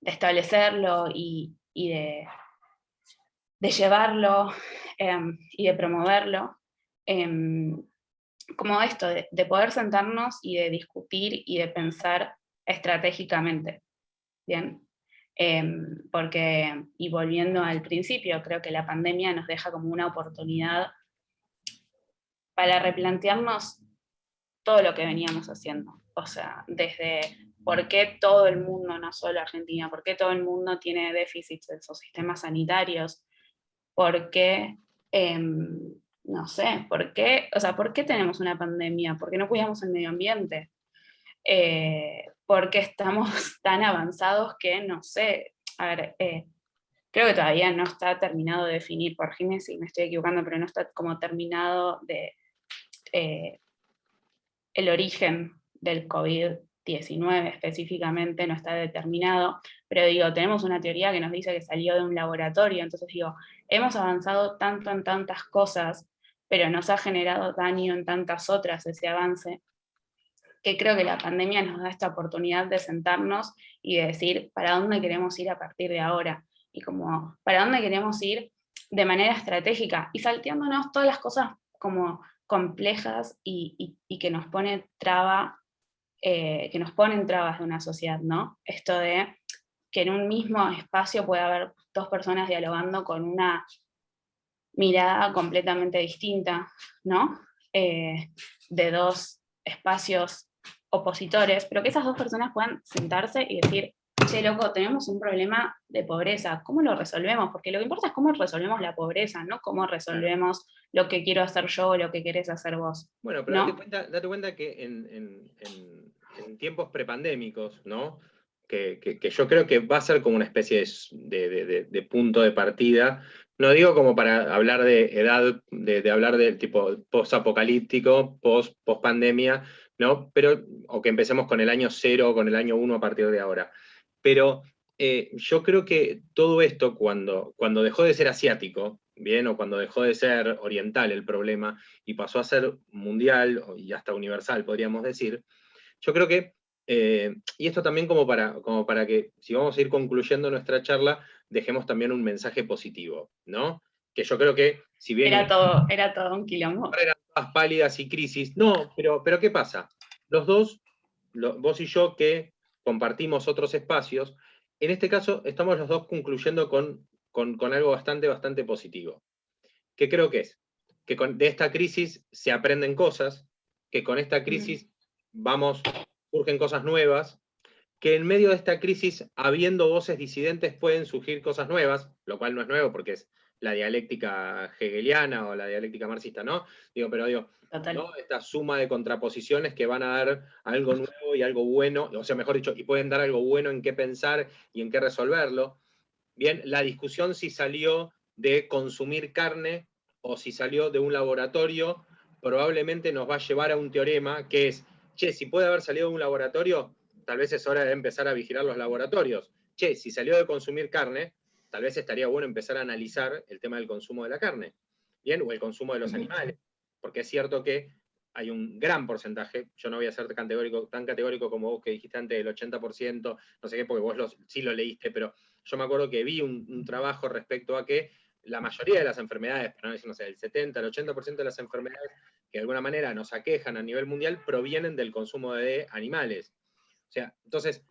establecerlo y de llevarlo y de promoverlo, como esto, de poder sentarnos y de discutir y de pensar estratégicamente, ¿bien? Porque, y volviendo al principio, creo que la pandemia nos deja como una oportunidad para replantearnos todo lo que veníamos haciendo. O sea, desde por qué todo el mundo, no solo Argentina, por qué todo el mundo tiene déficits en sus sistemas sanitarios, por qué, no sé, por qué tenemos una pandemia, por qué no cuidamos el medio ambiente, por qué estamos tan avanzados que, no sé, a ver, creo que todavía no está terminado de definir, corrígeme si me estoy equivocando, pero no está como terminado de el origen del COVID-19 específicamente, no está determinado, pero digo, tenemos una teoría que nos dice que salió de un laboratorio, entonces digo, hemos avanzado tanto en tantas cosas, pero nos ha generado daño en tantas otras ese avance, que creo que la pandemia nos da esta oportunidad de sentarnos y de decir para dónde queremos ir a partir de ahora, y como para dónde queremos ir de manera estratégica, y salteándonos todas las cosas como complejas y que nos pone que nos ponen trabas de una sociedad, ¿no? Esto de que en un mismo espacio puede haber dos personas dialogando con una mirada completamente distinta, ¿no? De dos espacios opositores, pero que esas dos personas puedan sentarse y decir, che, loco, tenemos un problema de pobreza, ¿cómo lo resolvemos? Porque lo que importa es cómo resolvemos la pobreza, no cómo resolvemos lo que quiero hacer yo o lo que querés hacer vos. Bueno, pero ¿no? date cuenta que en tiempos prepandémicos, ¿no? Que yo creo que va a ser como una especie de punto de partida. No digo como para hablar de edad, de hablar del tipo post-apocalíptico, post-pandemia, ¿no? Pero, o que empecemos con el año 0 o con el año 1 a partir de ahora. Pero yo creo que todo esto, cuando dejó de ser asiático, ¿bien? O cuando dejó de ser oriental el problema y pasó a ser mundial y hasta universal, podríamos decir, yo creo que, y esto también como para que, si vamos a ir concluyendo nuestra charla, dejemos también un mensaje positivo, ¿no? Que yo creo que, si bien era todo un quilombo. eran todas pálidas y crisis, no, pero ¿qué pasa? Los dos vos y yo que compartimos otros espacios, en este caso estamos los dos concluyendo con algo bastante positivo. ¿Qué creo que es? Que de esta crisis se aprenden cosas, que con esta crisis surgen cosas nuevas, que en medio de esta crisis, habiendo voces disidentes, pueden surgir cosas nuevas, lo cual no es nuevo porque es la dialéctica hegeliana o la dialéctica marxista, ¿no? Pero ¿no? Esta suma de contraposiciones que van a dar algo nuevo y algo bueno, o sea, mejor dicho, y pueden dar algo bueno en qué pensar y en qué resolverlo. Bien, la discusión si salió de consumir carne o si salió de un laboratorio, probablemente nos va a llevar a un teorema que es, che, si puede haber salido de un laboratorio, tal vez es hora de empezar a vigilar los laboratorios. Che, si salió de consumir carne, tal vez estaría bueno empezar a analizar el tema del consumo de la carne, ¿bien? O el consumo de los animales, porque es cierto que hay un gran porcentaje, yo no voy a ser tan categórico como vos que dijiste antes, del 80%, no sé qué, porque vos sí lo leíste, pero yo me acuerdo que vi un trabajo respecto a que la mayoría de las enfermedades, para no decir, no sé, el 70, el 80% de las enfermedades que de alguna manera nos aquejan a nivel mundial provienen del consumo de animales. O sea, entonces,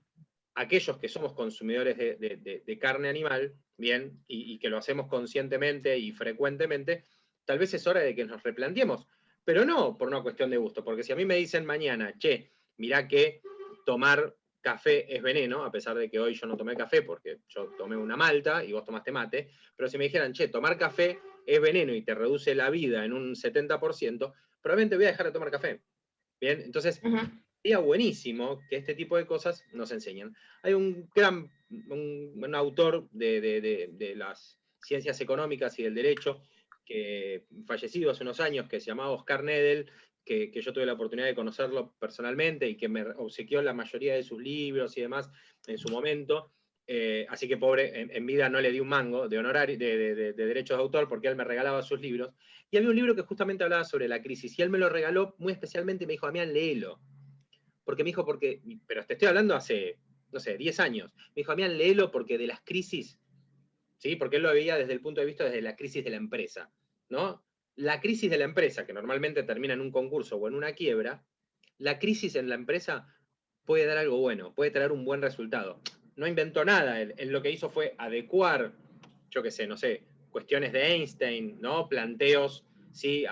aquellos que somos consumidores de carne animal, bien, y que lo hacemos conscientemente y frecuentemente, tal vez es hora de que nos replanteemos, pero no por una cuestión de gusto, porque si a mí me dicen mañana, che, mirá que tomar café es veneno, a pesar de que hoy yo no tomé café porque yo tomé una malta y vos tomaste mate, pero si me dijeran, che, tomar café es veneno y te reduce la vida en un 70%, probablemente voy a dejar de tomar café. Bien, entonces, sería buenísimo que este tipo de cosas nos enseñen. Hay un autor de las ciencias económicas y del derecho, que fallecido hace unos años, que se llamaba Oscar Nedel, que yo tuve la oportunidad de conocerlo personalmente y que me obsequió la mayoría de sus libros y demás en su momento. Así que pobre, en vida no le di un mango de honorario, de derechos de autor, porque él me regalaba sus libros. Y había un libro que justamente hablaba sobre la crisis, y él me lo regaló muy especialmente y me dijo, Damián, léelo. Porque me dijo, pero te estoy hablando hace, no sé, 10 años. Me dijo, Damián, léelo porque de las crisis, ¿sí? Porque él lo veía desde el punto de vista desde la crisis de la empresa, ¿no? La crisis de la empresa, que normalmente termina en un concurso o en una quiebra, la crisis en la empresa puede dar algo bueno, puede traer un buen resultado. No inventó nada, él lo que hizo fue adecuar, yo qué sé, no sé, cuestiones de Einstein, ¿no? Planteos, ¿sí?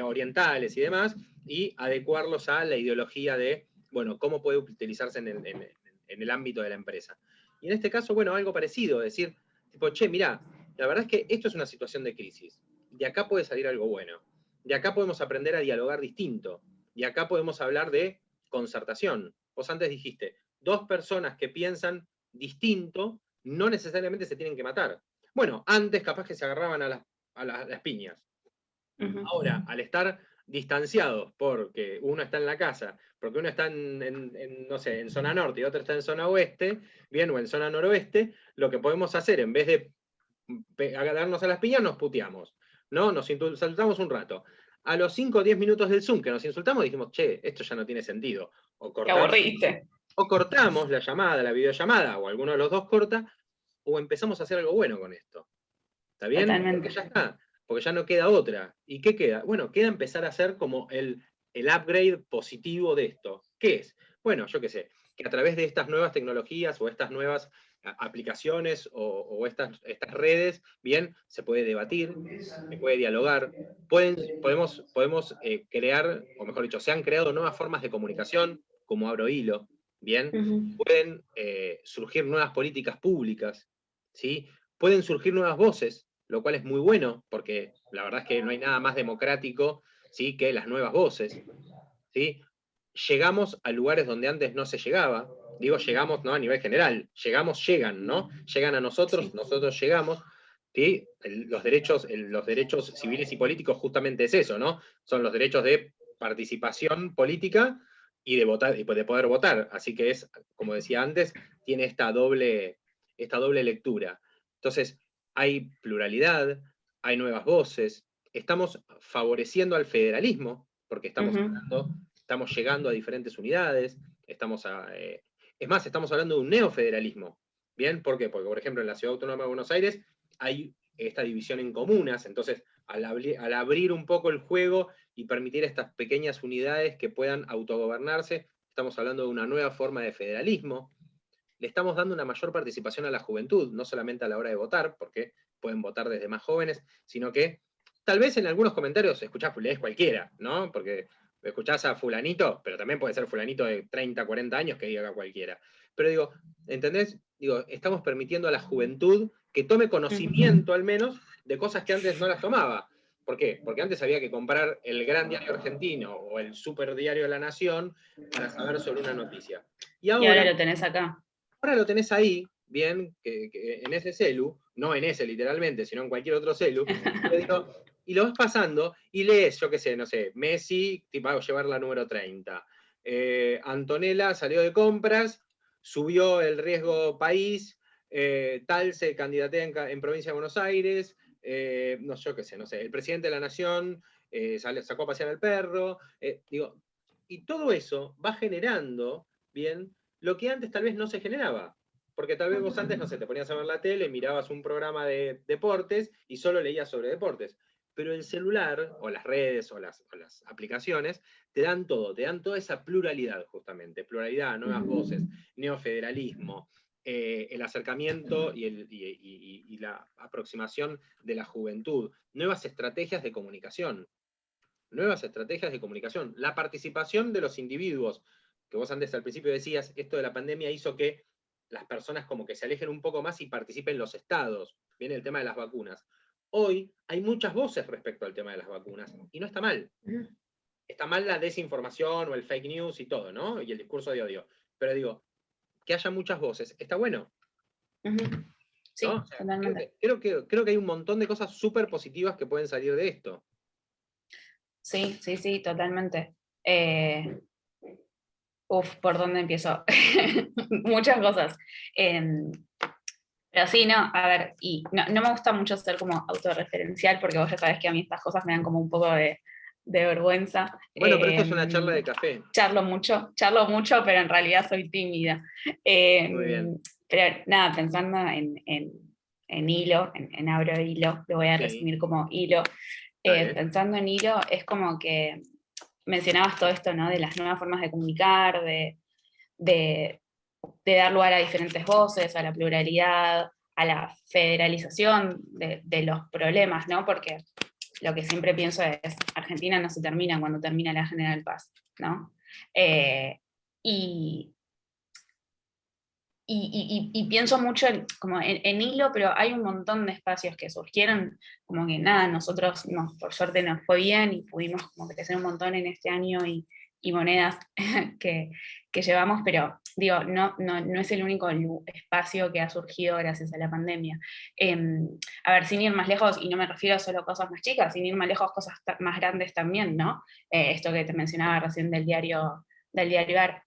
Orientales y demás, y adecuarlos a la ideología de, bueno, cómo puede utilizarse en el ámbito de la empresa. Y en este caso, bueno, algo parecido, decir, tipo, che, mirá, la verdad es que esto es una situación de crisis, de acá puede salir algo bueno, de acá podemos aprender a dialogar distinto, y acá podemos hablar de concertación. Vos antes dijiste, dos personas que piensan distinto no necesariamente se tienen que matar. Bueno, antes capaz que se agarraban a las piñas. Ahora, al estar distanciados porque uno está en la casa, porque uno está no sé, en zona norte y otro está en zona oeste, bien, o en zona noroeste, lo que podemos hacer en vez de agarrarnos a las piñas, nos puteamos, ¿no? Nos insultamos un rato. A los 5 o 10 minutos del Zoom que nos insultamos, dijimos, che, esto ya no tiene sentido. Te aburriste. O cortamos la llamada, la videollamada, o alguno de los dos corta, o empezamos a hacer algo bueno con esto. ¿Está bien? Totalmente. Porque ya está, porque ya no queda otra. ¿Y qué queda? Bueno, queda empezar a hacer como el upgrade positivo de esto. ¿Qué es? Bueno, yo qué sé, que a través de estas nuevas tecnologías o estas nuevas aplicaciones o estas redes, bien, se puede debatir, se puede dialogar, podemos crear, o mejor dicho, se han creado nuevas formas de comunicación, como Abro Hilo, bien, pueden surgir nuevas políticas públicas, ¿sí? Pueden surgir nuevas voces, lo cual es muy bueno, porque la verdad es que no hay nada más democrático, ¿sí?, que las nuevas voces, ¿sí? Llegamos a lugares donde antes no se llegaba, digo llegamos, ¿no?, a nivel general, llegan, ¿no? Llegan a nosotros, sí. Nosotros llegamos, ¿sí? Los derechos civiles y políticos justamente es eso, ¿no? Son los derechos de participación política y de votar, y de poder votar, así que es, como decía antes, tiene esta doble lectura. Entonces, hay pluralidad, hay nuevas voces, estamos favoreciendo al federalismo, porque estamos llegando a diferentes unidades, es más, estamos hablando de un neofederalismo. ¿Bien? ¿Por qué? Porque, por ejemplo, en la Ciudad Autónoma de Buenos Aires hay esta división en comunas, entonces, al abrir un poco el juego y permitir estas pequeñas unidades que puedan autogobernarse, estamos hablando de una nueva forma de federalismo, le estamos dando una mayor participación a la juventud, no solamente a la hora de votar, porque pueden votar desde más jóvenes, sino que tal vez en algunos comentarios lees cualquiera, ¿no? Porque escuchás a fulanito, pero también puede ser fulanito de 30, 40 años que diga cualquiera. Pero digo, ¿entendés? Digo, estamos permitiendo a la juventud que tome conocimiento al menos de cosas que antes no las tomaba. ¿Por qué? Porque antes había que comprar el Gran Diario Argentino o el Super Diario de la Nación para saber sobre una noticia. Y ahora lo tenés acá. Ahora lo tenés ahí, bien, que en ese celu, no en ese literalmente, sino en cualquier otro celu, y lo vas pasando y lees, yo qué sé, no sé, Messi, tipo, a llevar la número 30. Antonella salió de compras, subió el riesgo país, tal se candidatea en provincia de Buenos Aires, no, yo qué sé, no sé, el presidente de la nación sacó a pasear al perro, digo, y todo eso va generando, bien, lo que antes tal vez no se generaba. Porque tal vez vos antes, no sé, te ponías a ver la tele, mirabas un programa de deportes y solo leías sobre deportes. Pero el celular, o las redes, o las aplicaciones, te dan todo, te dan toda esa pluralidad, justamente. Pluralidad, nuevas voces, neofederalismo, el acercamiento y la aproximación de la juventud, nuevas estrategias de comunicación. Nuevas estrategias de comunicación. La participación de los individuos, que vos antes al principio decías, esto de la pandemia hizo que las personas como que se alejen un poco más y participen los estados. Viene el tema de las vacunas. Hoy hay muchas voces respecto al tema de las vacunas, y no está mal. Está mal la desinformación o el fake news y todo, ¿no? Y el discurso de odio. Pero digo, que haya muchas voces, está bueno. Sí, ¿no? O sea, totalmente. creo que hay un montón de cosas súper positivas que pueden salir de esto. Sí, sí, sí, totalmente. ¿Por dónde empiezo? Muchas cosas. Pero sí, no, a ver, y no me gusta mucho ser como autorreferencial, porque vos ya sabés que a mí estas cosas me dan como un poco de vergüenza. Bueno, pero esto es una charla de café. Charlo mucho, pero en realidad soy tímida. Muy bien. Pero nada, pensando en hilo, en abro hilo, lo voy a resumir como hilo. Pensando en hilo, es como que mencionabas todo esto, ¿no? De las nuevas formas de comunicar, de dar lugar a diferentes voces, a la pluralidad, a la federalización de los problemas, ¿no? Porque lo que siempre pienso es, Argentina no se termina cuando termina la General Paz, ¿no? Y pienso mucho como en hilo, pero hay un montón de espacios que surgieron, como que nada, nosotros por suerte nos fue bien y pudimos como crecer un montón en este año y monedas que llevamos, pero digo, no es el único espacio que ha surgido gracias a la pandemia. A ver, sin ir más lejos, y no me refiero solo a cosas más chicas, sin ir más lejos, cosas más grandes también, ¿no? Esto que te mencionaba recién del diario AR.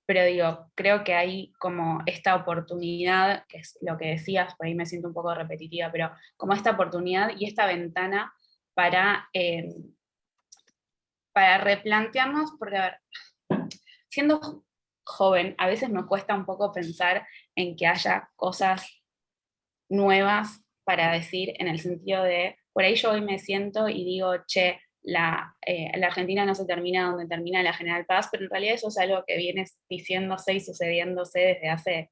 Pero digo, creo que hay como esta oportunidad, que es lo que decías, por ahí me siento un poco repetitiva, pero como esta oportunidad y esta ventana para replantearnos, porque a ver, siendo joven, a veces me cuesta un poco pensar en que haya cosas nuevas para decir, en el sentido de, por ahí yo hoy me siento y digo, che, la Argentina no se termina donde termina la General Paz, pero en realidad eso es algo que viene diciéndose y sucediéndose desde hace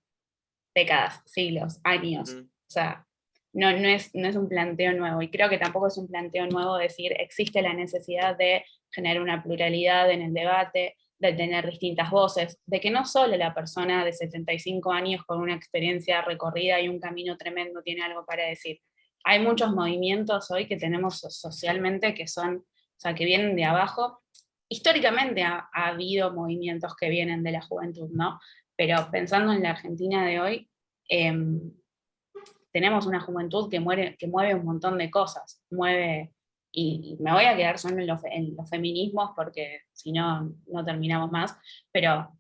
décadas, siglos, años. O sea, no es un planteo nuevo, y creo que tampoco es un planteo nuevo decir existe la necesidad de generar una pluralidad en el debate, de tener distintas voces, de que no solo la persona de 75 años con una experiencia recorrida y un camino tremendo tiene algo para decir. Hay muchos movimientos hoy que tenemos socialmente que son, o sea, que vienen de abajo. Históricamente ha habido movimientos que vienen de la juventud, ¿no? Pero pensando en la Argentina de hoy, tenemos una juventud que mueve un montón de cosas, y me voy a quedar solo en los feminismos porque si no, no terminamos más, pero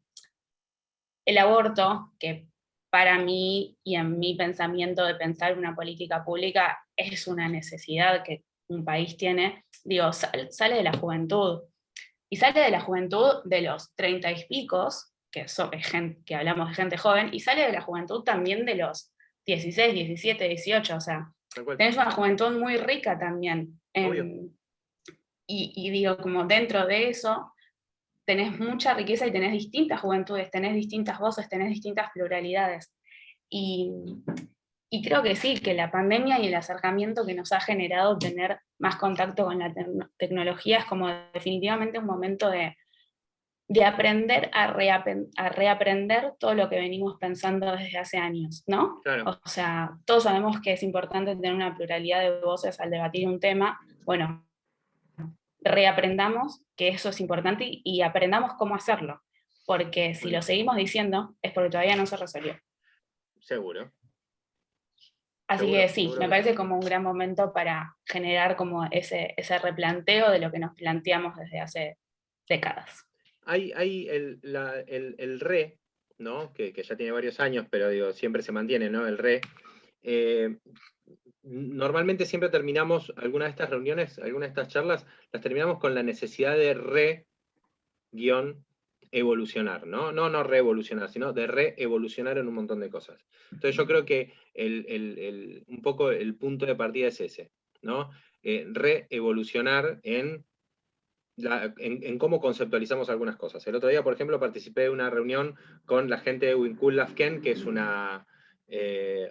el aborto, que para mí y en mi pensamiento de pensar una política pública es una necesidad que un país tiene, digo, sale de la juventud, y sale de la juventud de los 30 y picos, que hablamos de gente joven, y sale de la juventud también de los 16, 17, 18, o sea, tenés una juventud muy rica también. Y digo, como dentro de eso, tenés mucha riqueza y tenés distintas juventudes, tenés distintas voces, tenés distintas pluralidades. Y, y creo que sí, que la pandemia y el acercamiento que nos ha generado tener más contacto con la tecnología es como definitivamente un momento de aprender a reaprender todo lo que venimos pensando desde hace años, ¿no? Claro. O sea, todos sabemos que es importante tener una pluralidad de voces al debatir un tema. Bueno, reaprendamos que eso es importante y aprendamos cómo hacerlo, porque si lo Bueno, seguimos diciendo es porque todavía no se resolvió. seguro. Así que Seguro, sí, seguro me que parece sí. como un gran momento para generar como ese replanteo de lo que nos planteamos desde hace décadas. Hay el re, ¿no? Que ya tiene varios años, pero digo, siempre se mantiene, ¿no? El re. Eh, Normalmente siempre terminamos alguna de estas reuniones, alguna de estas charlas, las terminamos con la necesidad de evolucionar, ¿no? No revolucionar, sino de reevolucionar en un montón de cosas. Entonces yo creo que un poco el punto de partida es ese, ¿no? Reevolucionar en cómo conceptualizamos algunas cosas. El otro día, por ejemplo, participé de una reunión con la gente de Wincul Lafken, que es una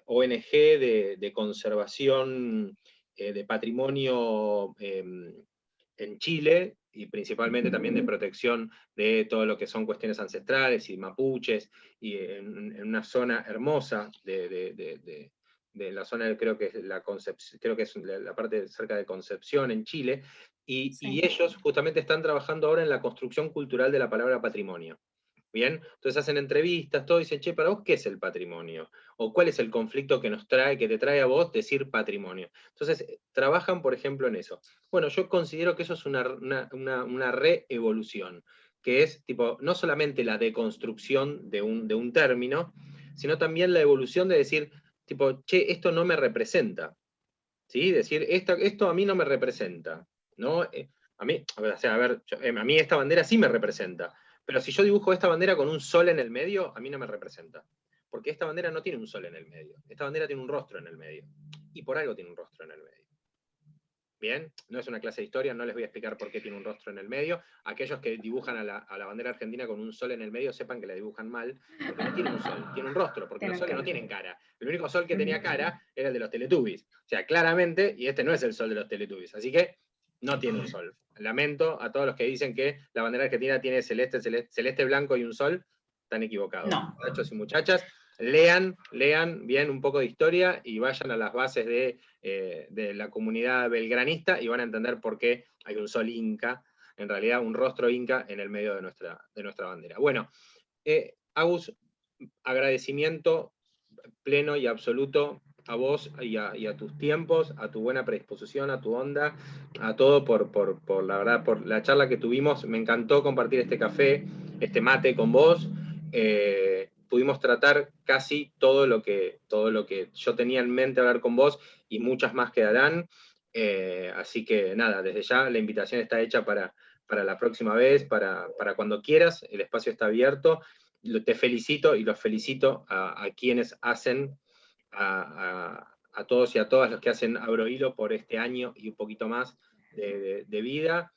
ONG de conservación de patrimonio en Chile, y principalmente también de protección de todo lo que son cuestiones ancestrales y mapuches, y en una zona hermosa de la zona, creo que es creo que es la parte cerca de Concepción, en Chile, Sí. y ellos justamente están trabajando ahora en la construcción cultural de la palabra patrimonio. Bien, entonces hacen entrevistas, todo, y dicen, che, para vos, ¿qué es el patrimonio? ¿O cuál es el conflicto que que te trae a vos decir patrimonio? Entonces, trabajan, por ejemplo, en eso. Bueno, yo considero que eso es una reevolución, que es, tipo, no solamente la deconstrucción de un término, sino también la evolución de decir, tipo, che, esto no me representa. ¿Sí? Decir, esto a mí no me representa, ¿no? A mí, o sea, a ver, a mí esta bandera sí me representa, pero si yo dibujo esta bandera con un sol en el medio, a mí no me representa, porque esta bandera no tiene un sol en el medio, esta bandera tiene un rostro en el medio, y por algo tiene un rostro en el medio. Bien, no es una clase de historia, no les voy a explicar por qué tiene un rostro en el medio. Aquellos que dibujan a la bandera argentina con un sol en el medio, sepan que la dibujan mal, porque no tiene un sol, tiene un rostro, porque los soles no tienen cara. El único sol que tenía cara era el de los Teletubbies. O sea, claramente, y este no es el sol de los Teletubbies, así que no tiene un sol. Lamento a todos los que dicen que la bandera argentina tiene celeste, blanco y un sol, están equivocados. No. Muchachos y muchachas, lean bien un poco de historia y vayan a las bases de la comunidad belgranista y van a entender por qué hay un sol inca, en realidad un rostro inca en el medio de nuestra bandera. Bueno, Agus, agradecimiento pleno y absoluto a vos y a tus tiempos, a tu buena predisposición, a tu onda, a todo por la verdad, por la charla que tuvimos. Me encantó compartir este café, este mate con vos. Pudimos tratar casi todo lo que yo tenía en mente hablar con vos y muchas más quedarán. Así que nada, desde ya la invitación está hecha para la próxima vez, para cuando quieras, el espacio está abierto. Te felicito y los felicito a quienes hacen, a todos y a todas los que hacen Abrohilo por este año y un poquito más de vida.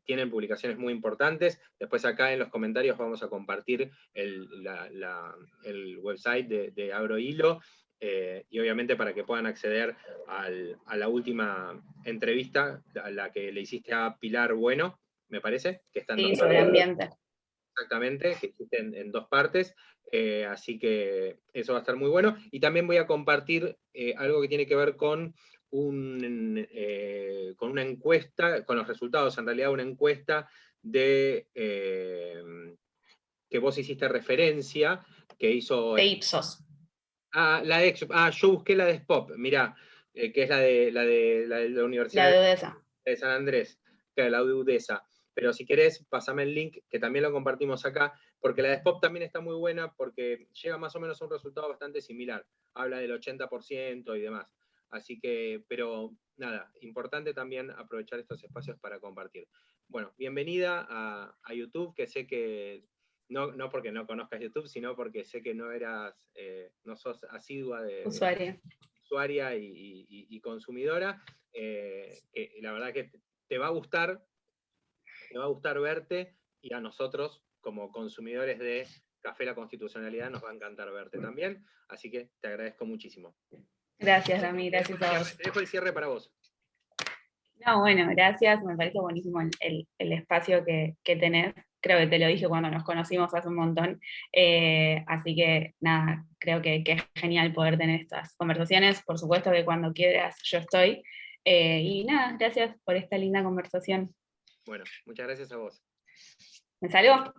Tienen publicaciones muy importantes. Después acá en los comentarios vamos a compartir el website de Abrohilo, y obviamente para que puedan acceder a la última entrevista, a la que le hiciste a Pilar Bueno, me parece, que está en Sí, dos sobre partes. ambiente. Exactamente, que existe en dos partes, así que eso va a estar muy bueno. Y también voy a compartir algo que tiene que ver con con una encuesta, con los resultados, en realidad una encuesta que vos hiciste referencia, que hizo... De Ipsos. Yo busqué la de Spop, mirá, que es la Universidad La de Odessa. de San Andrés, que es la UDESA. Pero si querés, pasame el link, que también lo compartimos acá, porque la de Spop también está muy buena, porque llega más o menos a un resultado bastante similar. Habla del 80% y demás. Así que, pero nada, importante también aprovechar estos espacios para compartir. Bueno, bienvenida a YouTube, que sé que, no porque no conozcas YouTube, sino porque sé que no sos asidua de Usuaria. usuaria y consumidora, que la verdad que te va a gustar verte, y a nosotros, como consumidores de Café La Constitucionalidad, nos va a encantar verte también, así que te agradezco muchísimo. Gracias, Rami, gracias a vos. Te dejo el cierre para vos. No, bueno, gracias, me parece buenísimo el espacio que tenés. Creo que te lo dije cuando nos conocimos hace un montón, así que nada, creo que es genial poder tener estas conversaciones. Por supuesto que cuando quieras yo estoy. Y nada, gracias por esta linda conversación. Bueno, muchas gracias a vos. ¿Me salgo?